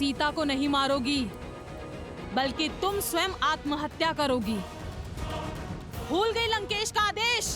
सीता को नहीं मारोगी, बल्कि तुम स्वयं आत्महत्या करोगी। भूल गई लंकेश का आदेश?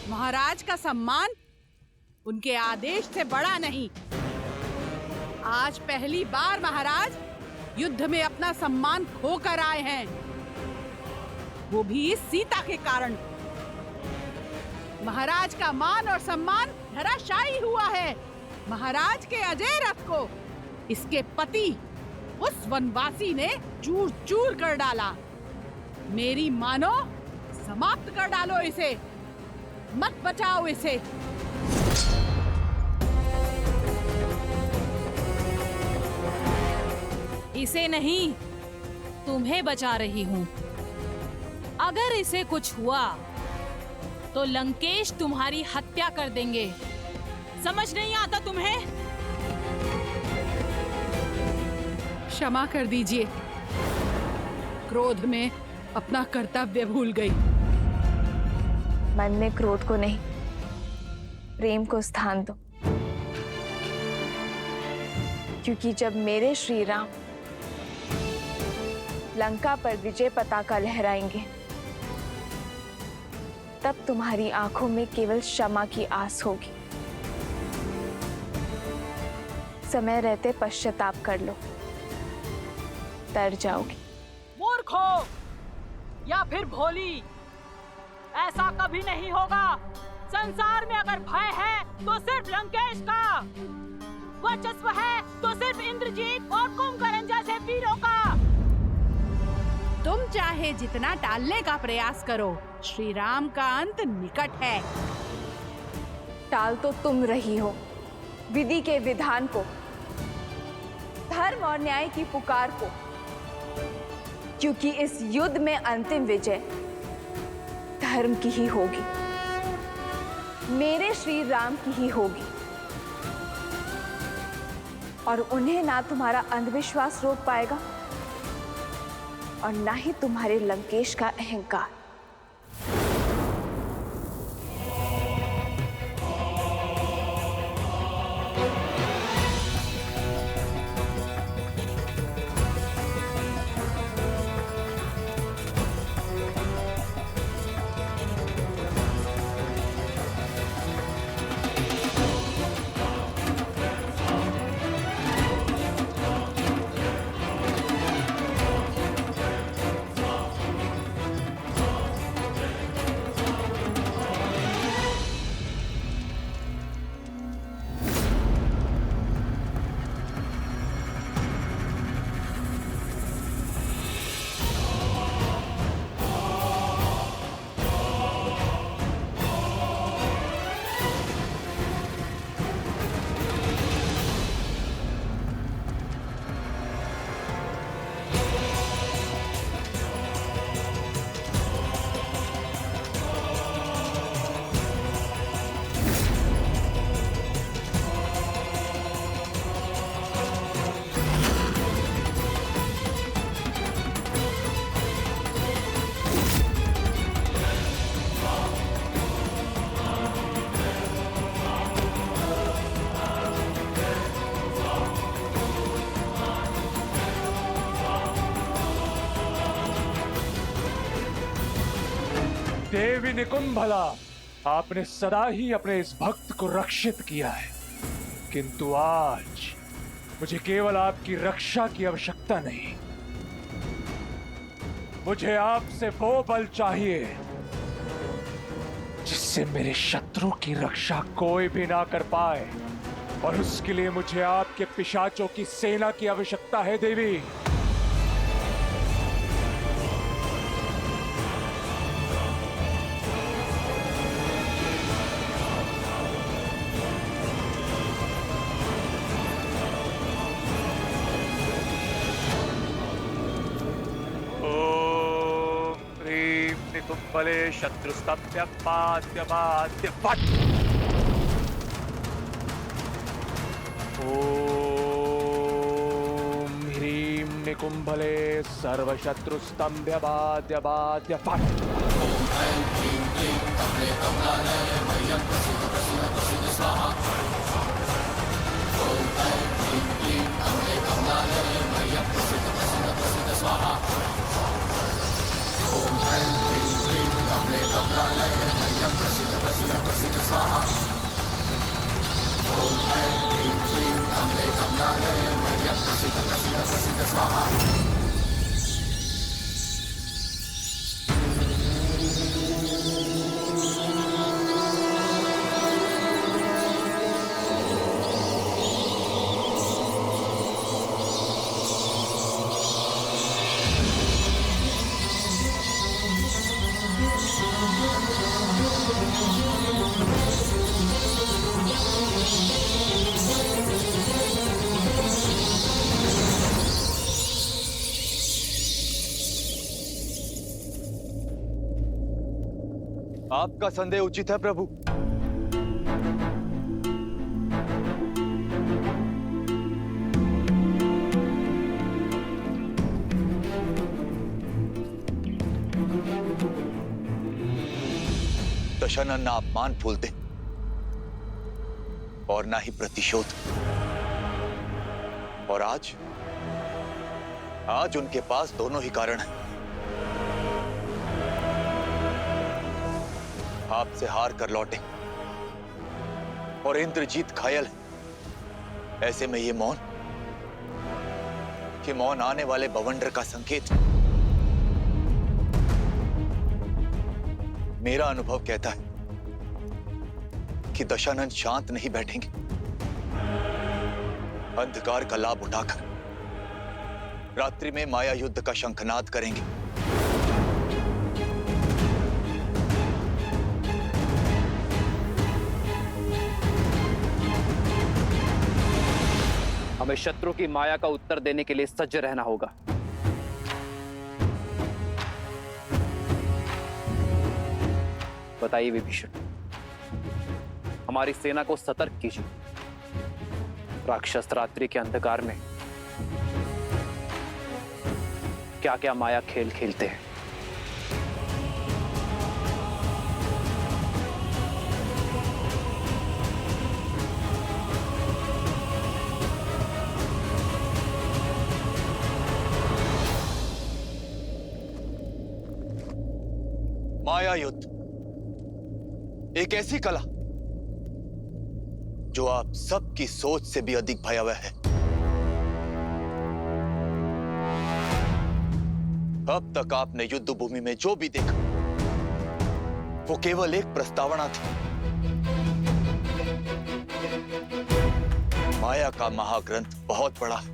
महाराज का सम्मान उनके आदेश से बड़ा नहीं। आज पहली बार महाराज युद्ध में अपना सम्मान खोकर आए हैं, वो भी इस सीता के कारण। महाराज का मान और सम्मान धराशायी हुआ है। महाराज के अजय रथ को इसके पति उस वनवासी ने चूर चूर कर डाला। मेरी मानो, समाप्त कर डालो इसे, मत बचाओ इसे। इसे नहीं, तुम्हें बचा रही हूं। अगर इसे कुछ हुआ तो लंकेश तुम्हारी हत्या कर देंगे। समझ नहीं आता तुम्हें? क्षमा कर दीजिए, क्रोध में अपना कर्तव्य भूल गई। मन में क्रोध को नहीं, प्रेम को स्थान दो। क्योंकि जब मेरे श्री राम लंका पर विजय पताका लहराएंगे, तब तुम्हारी आंखों में केवल क्षमा की आस होगी। समय रहते पश्चाताप कर लो, तर जाओगी। मूर्ख हो या फिर भोली, ऐसा कभी नहीं होगा। संसार में अगर भय है तो सिर्फ लंकेश का, वर्चस्व है तो सिर्फ इंद्रजीत और कुंभकर्ण जैसे वीरों का। तुम चाहे जितना टालने का प्रयास करो, श्री राम का अंत निकट है। टाल तो तुम रही हो विधि के विधान को, धर्म और न्याय की पुकार को। क्योंकि इस युद्ध में अंतिम विजय धर्म की ही होगी, मेरे श्री राम की ही होगी। और उन्हें ना तुम्हारा अंधविश्वास रोक पाएगा और ना ही तुम्हारे लंकेश का अहंकार। देवी निकुंभला, आपने सदा ही अपने इस भक्त को रक्षित किया है, किंतु आज मुझे केवल आपकी रक्षा की आवश्यकता नहीं, मुझे आपसे वो बल चाहिए जिससे मेरे शत्रु की रक्षा कोई भी ना कर पाए। और उसके लिए मुझे आपके पिशाचों की सेना की आवश्यकता है देवी। निकुंभले शत्रुस्तभ्य पाद्य बाद्य फट। ओम ह्रीं निकुंभले सर्वशत्रुस्तंभ्य बाद्य बाद्य फट। आपका संदेह उचित है प्रभु। दशानन ना अपमान फूलते और ना ही प्रतिशोध। और आज उनके पास दोनों ही कारण हैं। आपसे हार कर लौटे और इंद्रजीत घायल है। ऐसे में ये मौन आने वाले बवंडर का संकेत। मेरा अनुभव कहता है कि दशानन शांत नहीं बैठेंगे। अंधकार का लाभ उठाकर रात्रि में माया युद्ध का शंखनाद करेंगे। हमें शत्रु की माया का उत्तर देने के लिए सज्ज रहना होगा। बताइए विभीषण, हमारी सेना को सतर्क कीजिए। राक्षस रात्रि के अंधकार में क्या क्या माया खेल खेलते हैं। माया युद्ध एक ऐसी कला जो आप सबकी सोच से भी अधिक भयावह है। अब तक आपने युद्ध भूमि में जो भी देखा वो केवल एक प्रस्तावना थी। माया का महाग्रंथ बहुत बड़ा है।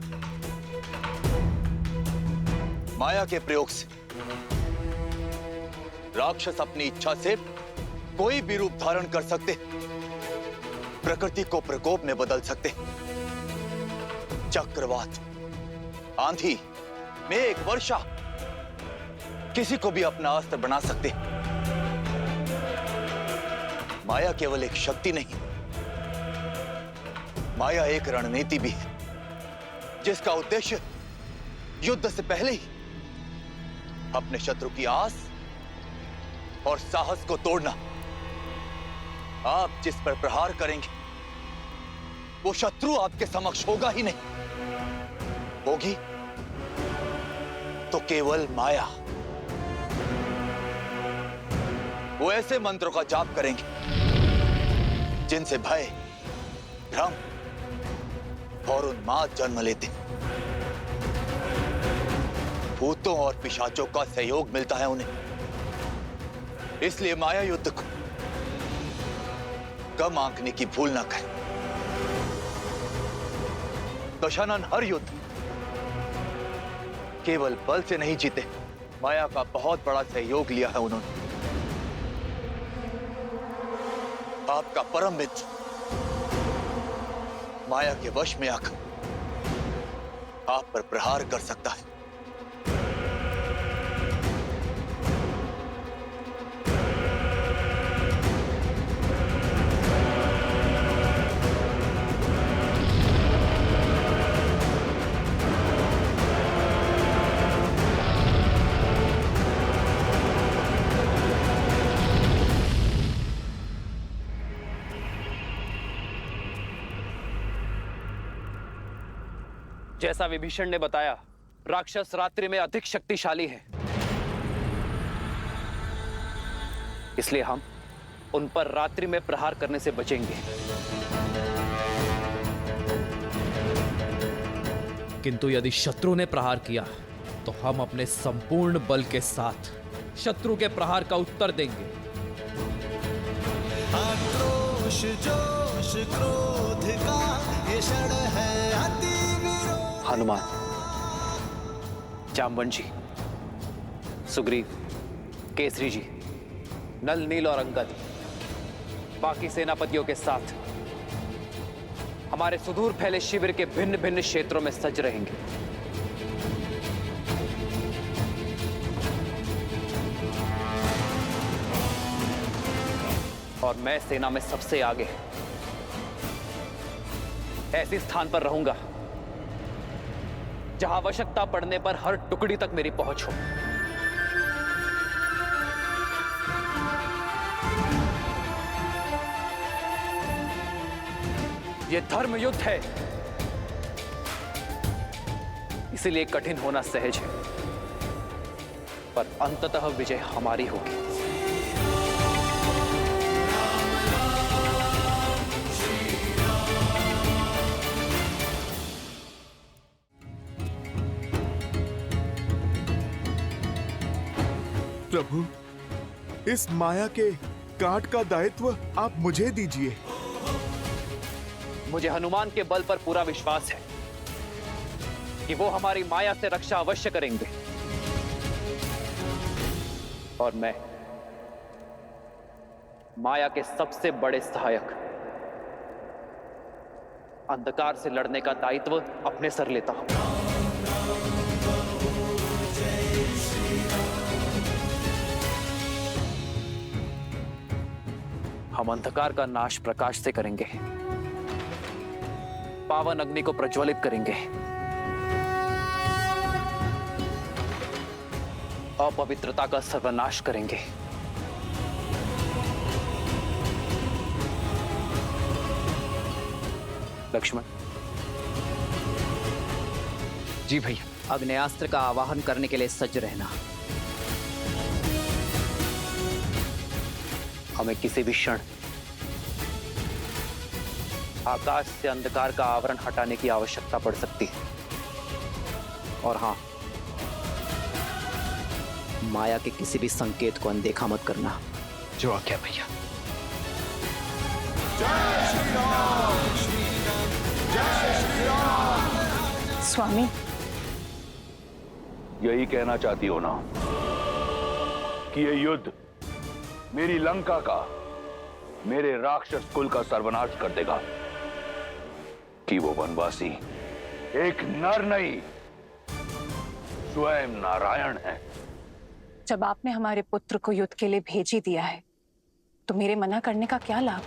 माया के प्रयोग से राक्षस अपनी इच्छा से कोई भी रूप धारण कर सकते, प्रकृति को प्रकोप में बदल सकते। चक्रवात, आंधी, मेघ, वर्षा, किसी को भी अपना अस्त्र बना सकते। माया केवल एक शक्ति नहीं, माया एक रणनीति भी है, जिसका उद्देश्य युद्ध से पहले ही अपने शत्रु की आस और साहस को तोड़ना। आप जिस पर प्रहार करेंगे वो शत्रु आपके समक्ष होगा ही नहीं, होगी तो केवल माया। वो ऐसे मंत्रों का जाप करेंगे जिनसे भय, भ्रम और उन्माद जन्म लेते। भूतों और पिशाचों का सहयोग मिलता है उन्हें। इसलिए माया युद्ध को कम आंकने की भूल ना करें। दशानन हर युद्ध केवल बल से नहीं जीते, माया का बहुत बड़ा सहयोग लिया है उन्होंने। आपका परम मित्र माया के वश में आकर आप पर प्रहार कर सकता है। जैसा विभीषण ने बताया, राक्षस रात्रि में अधिक शक्तिशाली है। इसलिए हम उन पर रात्रि में प्रहार करने से बचेंगे। किंतु यदि शत्रु ने प्रहार किया तो हम अपने संपूर्ण बल के साथ शत्रु के प्रहार का उत्तर देंगे। आक्रोश, जोश, क्रोध का ये क्षण है अति विरोध। हनुमान, जामवन जी, सुग्रीव, केसरी जी, नल, नील और अंगद, बाकी सेनापतियों के साथ हमारे सुदूर फैले शिविर के भिन्न भिन्न क्षेत्रों में सज रहेंगे। और मैं सेना में सबसे आगे ऐसे स्थान पर रहूंगा जहां आवश्यकता पड़ने पर हर टुकड़ी तक मेरी पहुंच हो। यह धर्म युद्ध है, इसीलिए कठिन होना सहज है, पर अंततः विजय हमारी होगी। प्रभु, इस माया के काट का दायित्व आप मुझे दीजिए। मुझे हनुमान के बल पर पूरा विश्वास है कि वो हमारी माया से रक्षा अवश्य करेंगे, और मैं माया के सबसे बड़े सहायक अंधकार से लड़ने का दायित्व अपने सर लेता हूं। हम अंधकार का नाश प्रकाश से करेंगे, पावन अग्नि को प्रज्वलित करेंगे, अपवित्रता का सर्वनाश करेंगे, लक्ष्मण। जी भैया। अग्नेयास्त्र का आवाहन करने के लिए सज्ज रहना। हमें किसी भी क्षण आकाश से अंधकार का आवरण हटाने की आवश्यकता पड़ सकती है। और हाँ, माया के किसी भी संकेत को अनदेखा मत करना। जो आज्ञा भैया। स्वामी, यही कहना चाहती हो ना कि ये युद्ध मेरी लंका का, मेरे राक्षस कुल का सर्वनाश कर देगा, कि वो वनवासी एक नर नहीं स्वयं नारायण है। जब आपने हमारे पुत्र को युद्ध के लिए भेज ही दिया है, तो मेरे मना करने का क्या लाभ?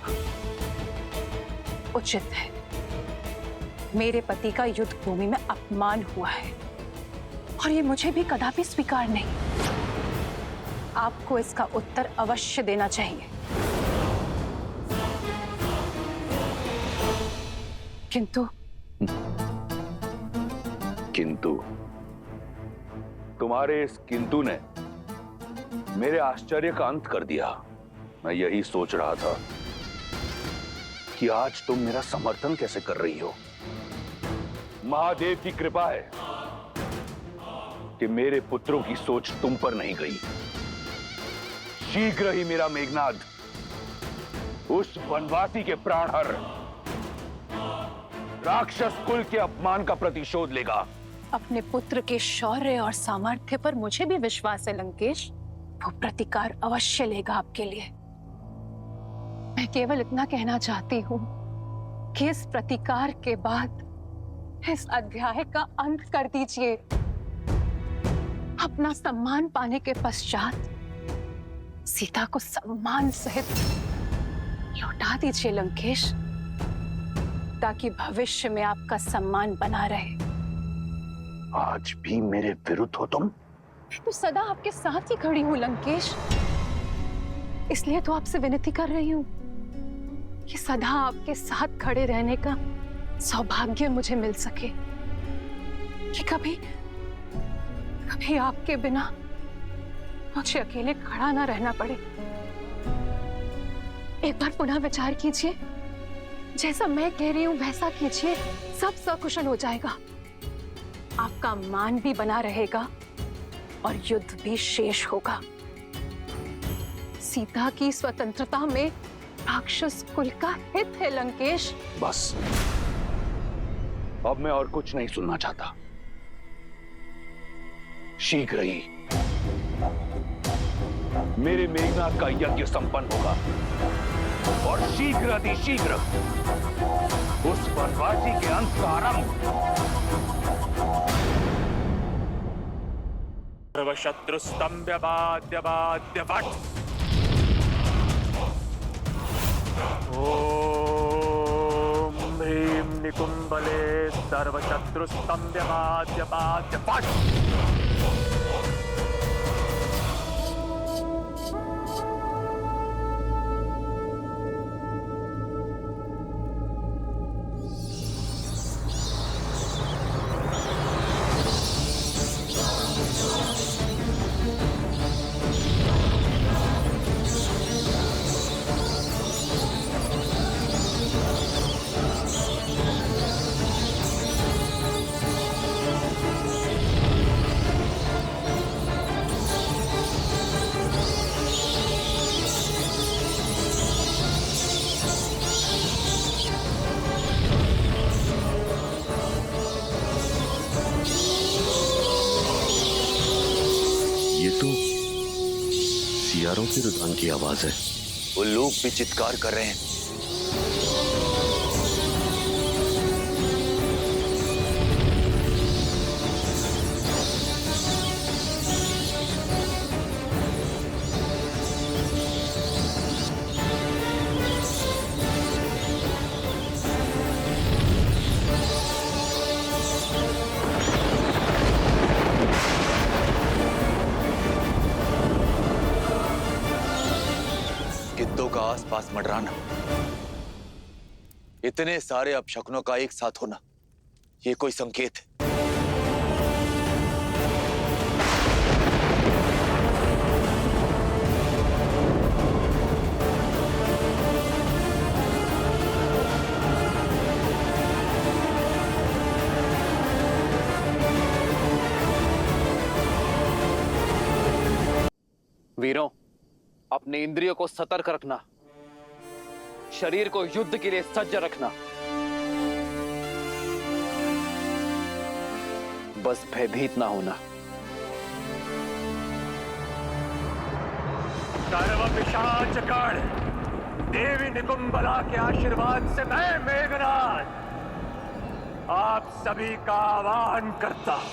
उचित है, मेरे पति का युद्ध भूमि में अपमान हुआ है, और ये मुझे भी कदापि स्वीकार नहीं। आपको इसका उत्तर अवश्य देना चाहिए। किंतु तुम्हारे इस किंतु ने मेरे आश्चर्य का अंत कर दिया। मैं यही सोच रहा था कि आज तुम मेरा समर्थन कैसे कर रही हो। महादेव की कृपा है कि मेरे पुत्रों की सोच तुम पर नहीं गई। शीघ्र ही मेरा मेघनाद उस वनवासी के प्राणहर राक्षस कुल के अपमान का प्रतिशोध लेगा। अपने पुत्र के शौर्य और सामर्थ्य पर मुझे भी विश्वास है लंकेश। वो प्रतिकार अवश्य लेगा आपके लिए। मैं केवल इतना कहना चाहती हूँ कि इस प्रतिकार के बाद इस अध्याय का अंत कर दीजिए। अपना सम्मान पाने के पश्चात सीता को सम्मान सहित लौटा दीजिए लंकेश, ताकि भविष्य में आपका सम्मान बना रहे। आज भी मेरे विरुद्ध हो तुम? तो सदा आपके साथ ही खड़ी हूं लंकेश, इसलिए तो आपसे विनती कर रही हूं कि सदा आपके साथ खड़े रहने का सौभाग्य मुझे मिल सके, कि कभी कभी आपके बिना मुझे अकेले खड़ा ना रहना पड़े। एक बार पुनः विचार कीजिए, जैसा मैं कह रही हूं वैसा कीजिए, सब सकुशल हो जाएगा। आपका मान भी बना रहेगा और युद्ध भी शेष होगा। सीता की स्वतंत्रता में राक्षस कुल का हित है लंकेश। बस, अब मैं और कुछ नहीं सुनना चाहता। शीघ्र ही मेरे मेघनाद का यज्ञ संपन्न होगा और शीघ्र अतिशीघ्र उस वनवासी के अंत का आरंभ। सर्वशत्रु स्तंभ बाद्य बाद्य वट। ओम ह्रीं निकुंभले सर्वशत्रुस्तम्भ्यमाद्य पाद्य फट्। ये तो सियारों के रुझान की आवाज है। वो लोग भी चित्कार कर रहे हैं। गिद्धों का आसपास मंडराना, इतने सारे अपशकुनों का एक साथ होना, ये कोई संकेत है। वीरों, अपने इंद्रियों को सतर्क रखना, शरीर को युद्ध के लिए सज्ज रखना। बस भयभीत ना होना। सर्व पिशाचगण, देवी निकुंभला के आशीर्वाद से मैं मेघनाद आप सभी का आह्वान करता हूं।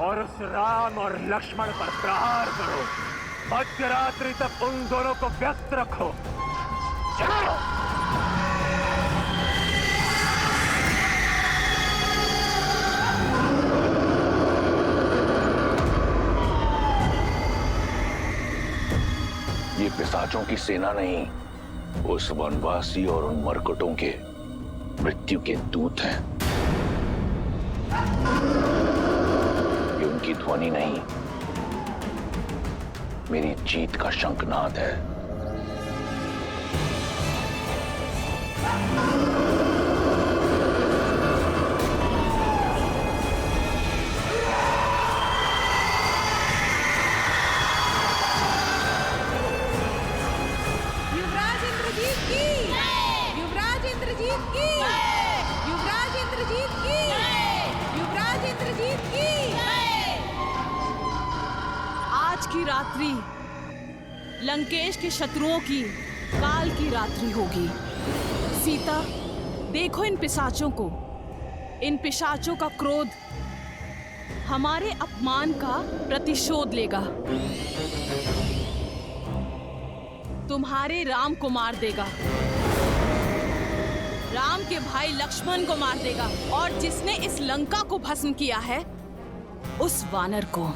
और उस राम और लक्ष्मण पर प्रहार करो। मध्यरात्रि तक उन दोनों को व्यस्त रखो। चलो। ये पिशाचों की सेना नहीं, उस वनवासी और उन मरकटों के मृत्यु के दूत हैं। ये उनकी ध्वनि नहीं, मेरी जीत का शंखनाद है। युवराज इंद्रजीत की, युवराज इंद्रजीत की, युवराज इंद्रजीत की, युवराज इंद्रजीत की। आज की रात्रि लंकेश के शत्रुओं की काल की रात्रि होगी। सीता, देखो इन पिशाचों को। इन पिशाचों का क्रोध हमारे अपमान का प्रतिशोध लेगा। तुम्हारे राम को मार देगा, राम के भाई लक्ष्मण को मार देगा, और जिसने इस लंका को भस्म किया है उस वानर को।